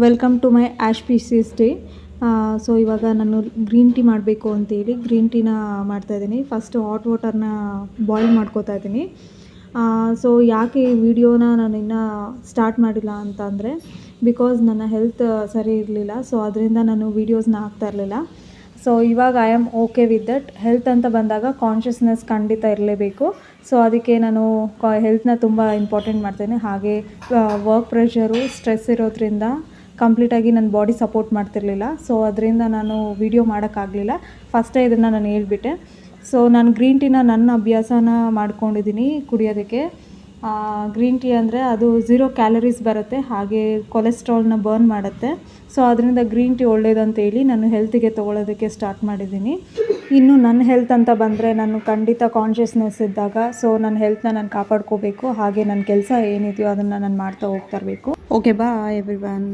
Welcome to my ash pieces day. So ಇವಾಗ ನಾನು green tea ಮಾಡಬೇಕು ಅಂತೇಳಿ ಗ್ರೀನ್ ಟೀನ ಮಾಡ್ತಾಯಿದ್ದೀನಿ. ಫಸ್ಟು ಹಾಟ್ ವಾಟರ್ನ ಬಾಯ್ಲ್ ಮಾಡ್ಕೋತಾ ಇದ್ದೀನಿ. ಸೊ ಯಾಕೆ ಈ ವಿಡಿಯೋನ ನಾನು ಇನ್ನೂ ಸ್ಟಾರ್ಟ್ ಮಾಡಿಲ್ಲ ಅಂತ ಅಂದರೆ, ಬಿಕಾಸ್ ನನ್ನ ಹೆಲ್ತ್ ಸರಿ ಇರಲಿಲ್ಲ. ಸೊ ಅದರಿಂದ ನಾನು ವೀಡಿಯೋಸ್ನ ಹಾಕ್ತಾ ಇರಲಿಲ್ಲ. ಸೊ ಇವಾಗ I am okay with that. Health ಅಂತ ಬಂದಾಗ ಕಾನ್ಷಿಯಸ್ನೆಸ್ ಖಂಡಿತ ಇರಲೇಬೇಕು. ಸೊ ಅದಕ್ಕೆ ನಾನು ಹೆಲ್ತ್ನ ತುಂಬ ಇಂಪಾರ್ಟೆಂಟ್ ಮಾಡ್ತೇನೆ. ಹಾಗೆ ವರ್ಕ್ ಪ್ರೆಷರು, ಸ್ಟ್ರೆಸ್ ಇರೋದ್ರಿಂದ ಕಂಪ್ಲೀಟಾಗಿ ನನ್ನ ಬಾಡಿ ಸಪೋರ್ಟ್ ಮಾಡ್ತಿರಲಿಲ್ಲ. ಸೊ ಅದರಿಂದ ನಾನು ವೀಡಿಯೋ ಮಾಡೋಕ್ಕಾಗಲಿಲ್ಲ. ಫಸ್ಟೇ ಇದನ್ನು ನಾನು ಹೇಳ್ಬಿಟ್ಟೆ. ಸೊ ನಾನು ಗ್ರೀನ್ ಟೀನ ನನ್ನ ಅಭ್ಯಾಸನ ಮಾಡ್ಕೊಂಡಿದ್ದೀನಿ ಕುಡಿಯೋದಕ್ಕೆ. ಗ್ರೀನ್ ಟೀ ಅಂದರೆ ಅದು 0 ಕ್ಯಾಲರೀಸ್ ಬರುತ್ತೆ, ಹಾಗೆ ಕೊಲೆಸ್ಟ್ರಾಲ್ನ ಬರ್ನ್ ಮಾಡುತ್ತೆ. ಸೊ ಅದರಿಂದ ಗ್ರೀನ್ ಟೀ ಒಳ್ಳೇದಂತೇಳಿ ನಾನು ಹೆಲ್ತಿಗೆ ತೊಗೊಳೋದಕ್ಕೆ ಸ್ಟಾರ್ಟ್ ಮಾಡಿದ್ದೀನಿ. ಇನ್ನು ನನ್ನ ಹೆಲ್ತ್ ಅಂತ ಬಂದರೆ, ನಾನು ಖಂಡಿತ ಕಾನ್ಷಿಯಸ್ನೆಸ್ ಇದ್ದಾಗ ಸೊ ನನ್ನ ಹೆಲ್ತ್ನ ನಾನು ಕಾಪಾಡ್ಕೋಬೇಕು. ಹಾಗೆ ನನ್ನ ಕೆಲಸ ಏನಿದೆಯೋ ಅದನ್ನು ನಾನು ಮಾಡ್ತಾ ಹೋಗ್ತಾ ಇರಬೇಕು. ಓಕೆ, ಬಾಯ್ ಎವ್ರಿವನ್.